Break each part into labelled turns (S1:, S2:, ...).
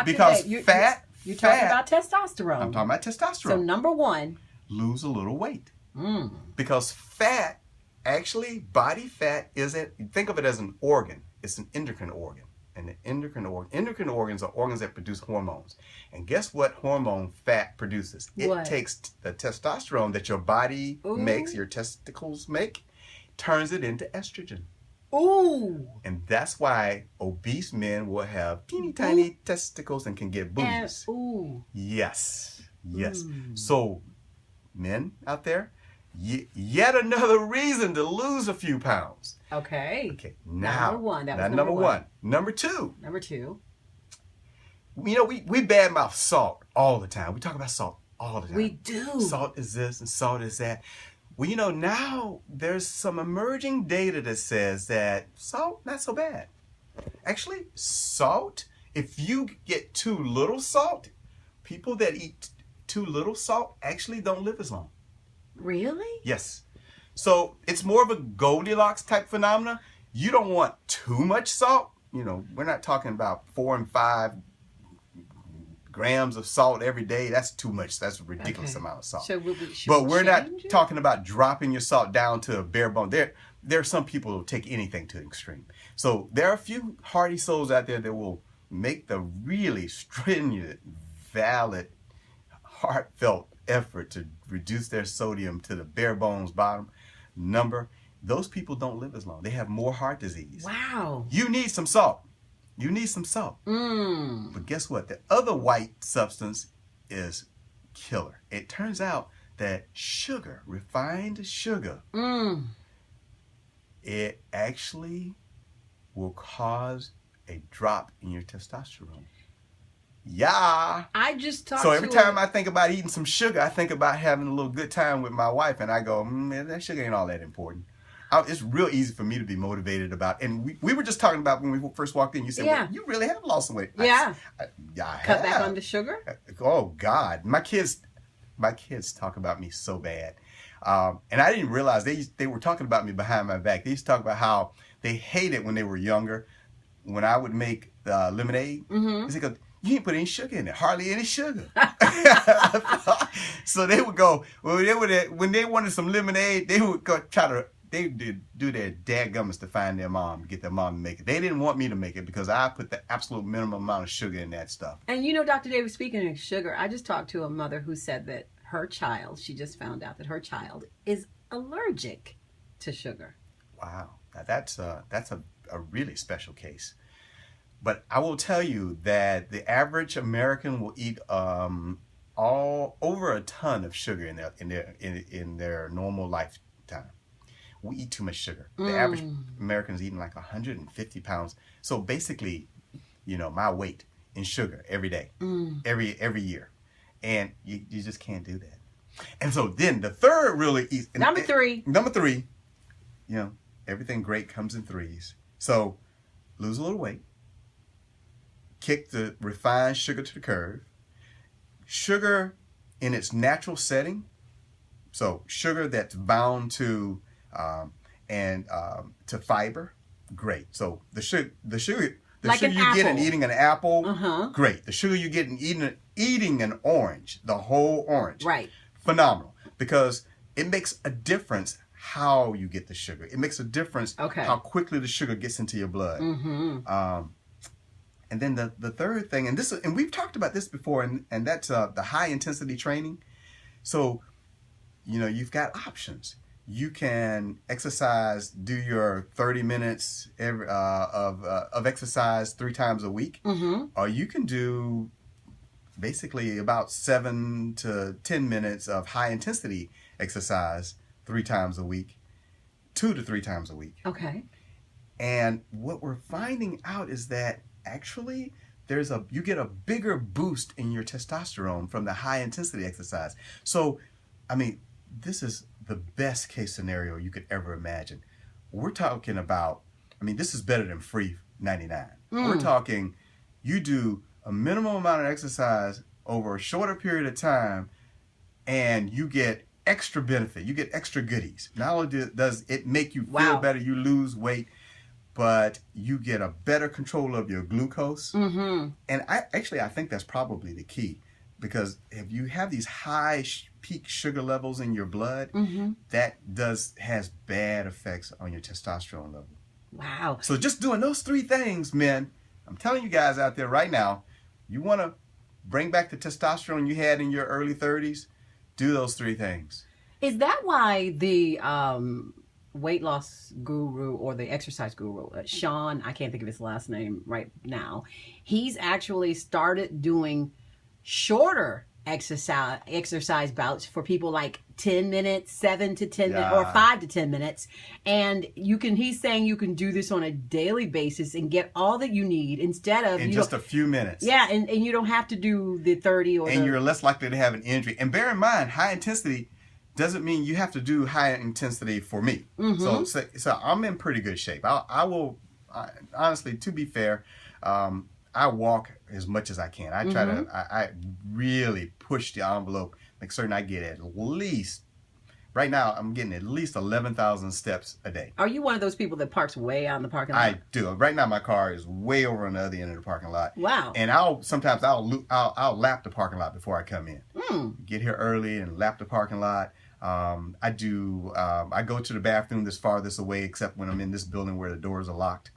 S1: Because fat.
S2: You're talking about testosterone.
S1: I'm talking about testosterone.
S2: So number one,
S1: lose a little weight. Because fat, actually, body fat think of it as an organ. It's an endocrine organ. And the endocrine organs are organs that produce hormones. And guess what hormone fat produces? It takes the testosterone that your body makes, your testicles make, turns it into estrogen.
S2: Ooh.
S1: And that's why obese men will have teeny tiny testicles and can get boobies. Yes. So, men out there, yet another reason to lose a few pounds.
S2: Okay.
S1: Now,
S2: number one. That was
S1: number one. Number two. You know, we badmouth salt all the time. We talk about salt all the time.
S2: We do.
S1: Salt is this and salt is that. Well, you know, now there's some emerging data that says that salt, not so bad. Actually, salt, if you get too little salt, people that eat too little salt actually don't live as long.
S2: Really?
S1: Yes. So it's more of a Goldilocks type phenomena. You don't want too much salt. You know, we're not talking about 4 and 5 grams of salt every day. That's too much. That's a ridiculous amount of salt.
S2: So
S1: but we're not talking about dropping your salt down to a bare bone. There are some people who will take anything to the extreme. So there are a few hardy souls out there that will make the really stringent, valid, heartfelt effort to reduce their sodium to the bare bones bottom number. Those people don't live as long. They have more heart disease.
S2: Wow.
S1: You need some salt. You need some salt. But guess what? The other white substance is killer. It turns out that sugar, refined sugar, it actually will cause a drop in your testosterone. Yeah.
S2: I just talked
S1: So every time I think about eating some sugar, I think about having a little good time with my wife, and I go, man, that sugar ain't all that important. It's real easy for me to be motivated about. And we were just talking about when we first walked in, you said, well, you really have lost some weight.
S2: Yeah.
S1: I
S2: Cut back on the sugar?
S1: Oh, God. My kids talk about me so bad. And I didn't realize they were talking about me behind my back. They used to talk about how they hated when they were younger, when I would make lemonade. They said, you didn't put any sugar in it, hardly any sugar. So they would go, when they wanted some lemonade, they would go they did do their dadgummits to find their mom, to get their mom to make it. They didn't want me to make it because I put the absolute minimum amount of sugar in that stuff.
S2: And you know, Dr. David, speaking of sugar, I just talked to a mother who said that her child, she just found out that her child is allergic to sugar.
S1: Wow. Now that's a really special case. But I will tell you that the average American will eat all over a ton of sugar in their normal lifetime. We eat too much sugar. The average American is eating like 150 pounds. So basically, you know, my weight in sugar every day, every year. And you just can't do that. And so then the third really easy.
S2: Number three,
S1: you know, everything great comes in threes. So lose a little weight. Kick the refined sugar to the curb. Sugar in its natural setting. So sugar that's bound to to fiber, great. So the sugar
S2: like
S1: sugar you get in eating an apple, great. The sugar you get in eating an orange, the whole orange,
S2: right?
S1: Phenomenal, because it makes a difference how you get the sugar. It makes a difference how quickly the sugar gets into your blood. And then the third thing, and we've talked about this before, and that's the high intensity training. So, you know, you've got options. You can exercise, do your 30 minutes of exercise 3 times a week, or you can do basically about 7 to 10 minutes of high intensity exercise 3 times a week, 2 to 3 times a week.
S2: Okay.
S1: And what we're finding out is that actually you get a bigger boost in your testosterone from the high intensity exercise. So, I mean, this is the best case scenario you could ever imagine. We're talking about, I mean, this is better than free 99. We're talking, you do a minimum amount of exercise over a shorter period of time, and you get extra benefit. You get extra goodies. Not only does it make you feel better, you lose weight, but you get a better control of your glucose.
S2: Mm-hmm.
S1: And I think that's probably the key, because if you have these high peak sugar levels in your blood,
S2: Mm-hmm.
S1: that has bad effects on your testosterone level.
S2: Wow.
S1: So just doing those 3 things, men, I'm telling you guys out there right now, you want to bring back the testosterone you had in your early 30s, do those 3 things.
S2: Is that why the weight loss guru or the exercise guru, Sean, I can't think of his last name right now, he's actually started doing shorter exercise bouts for people, like 10 minutes, 7 to 10 minutes, or 5 to 10 minutes. And he's saying you can do this on a daily basis and get all that you need instead of
S1: in just a few minutes.
S2: Yeah, and you don't have to do the 30 or
S1: you're less likely to have an injury. And bear in mind, high intensity doesn't mean you have to do high intensity for me.
S2: Mm-hmm.
S1: So I'm in pretty good shape. I will honestly, to be fair, I walk as much as I can. I try to, I really push the envelope, make certain I get at least, right now I'm getting at least 11,000 steps a day.
S2: Are you one of those people that parks way out in the parking lot?
S1: I do. Right now my car is way over on the other end of the parking lot.
S2: Wow.
S1: And sometimes I'll lap the parking lot before I come in. Get here early and lap the parking lot. I go to the bathroom that's farthest away, except when I'm in this building where the doors are locked.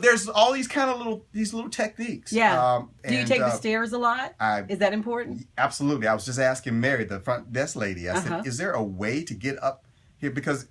S1: There's all these kind of little techniques.
S2: Yeah. Do you take the stairs a lot? Is that important?
S1: Absolutely. I was just asking Mary, the front desk lady, I said, is there a way to get up here? Because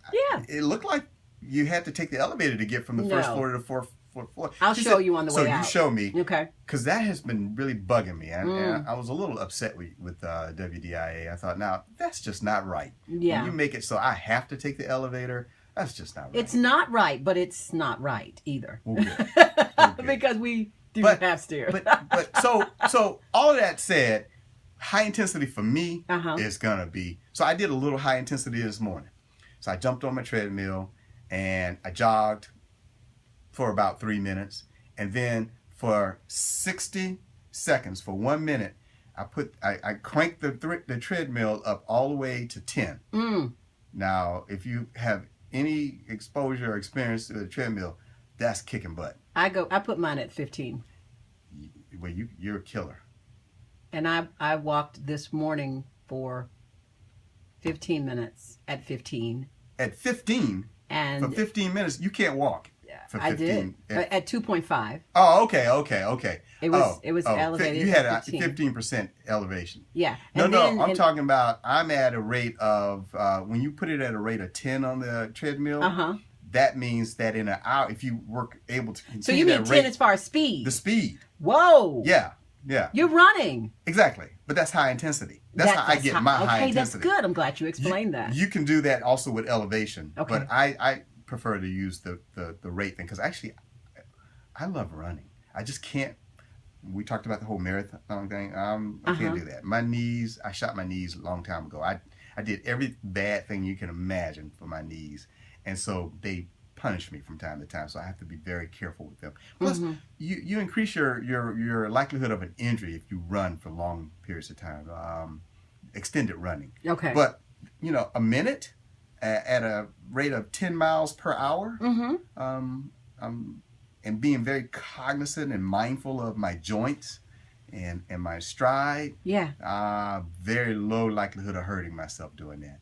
S1: it looked like you had to take the elevator to get from the first floor to the fourth floor.
S2: I'll show you on the way out.
S1: So you show me.
S2: Okay.
S1: Because that has been really bugging me. And I was a little upset with WDIA. I thought, now, that's just not right.
S2: Yeah.
S1: When you make it so I have to take the elevator, that's just not right.
S2: It's not right, but it's not right either.
S1: We're good.
S2: Because we do have stairs.
S1: So all of that said, high intensity for me is going to be... So I did a little high intensity this morning. So I jumped on my treadmill and I jogged for about 3 minutes. And then for 60 seconds, for 1 minute, I cranked the treadmill up all the way to 10. Now, if you have any exposure or experience to the treadmill, that's kicking butt.
S2: I put mine at 15.
S1: Well, you're a killer.
S2: And I walked this morning for 15 minutes at 15.
S1: At 15?
S2: And
S1: for 15 minutes, you can't walk. For 15.
S2: I did. At 2.5.
S1: Oh, okay.
S2: It was elevated.
S1: You had a 15% elevation.
S2: Yeah.
S1: I'm talking about, I'm at a rate of, when you put it at a rate of 10 on the treadmill, that means that in an hour, if you were able to continue
S2: so you mean 10 as far as speed?
S1: The speed.
S2: Whoa.
S1: Yeah.
S2: You're running.
S1: Exactly. But that's high intensity. That's how I get my high intensity.
S2: Okay, that's good. I'm glad you explained that.
S1: You can do that also with elevation.
S2: Okay.
S1: But I prefer to use the rate thing, because actually I love running. I just can't. We talked about the whole marathon thing. I can't do that. My knees, I shot my knees a long time ago. I did every bad thing you can imagine for my knees. And so they punish me from time to time. So I have to be very careful with them. Plus, you increase your likelihood of an injury if you run for long periods of time. Extended running.
S2: Okay.
S1: But, a minute at a rate of 10 miles per hour, and being very cognizant and mindful of my joints and my stride.
S2: Yeah.
S1: Very low likelihood of hurting myself doing that.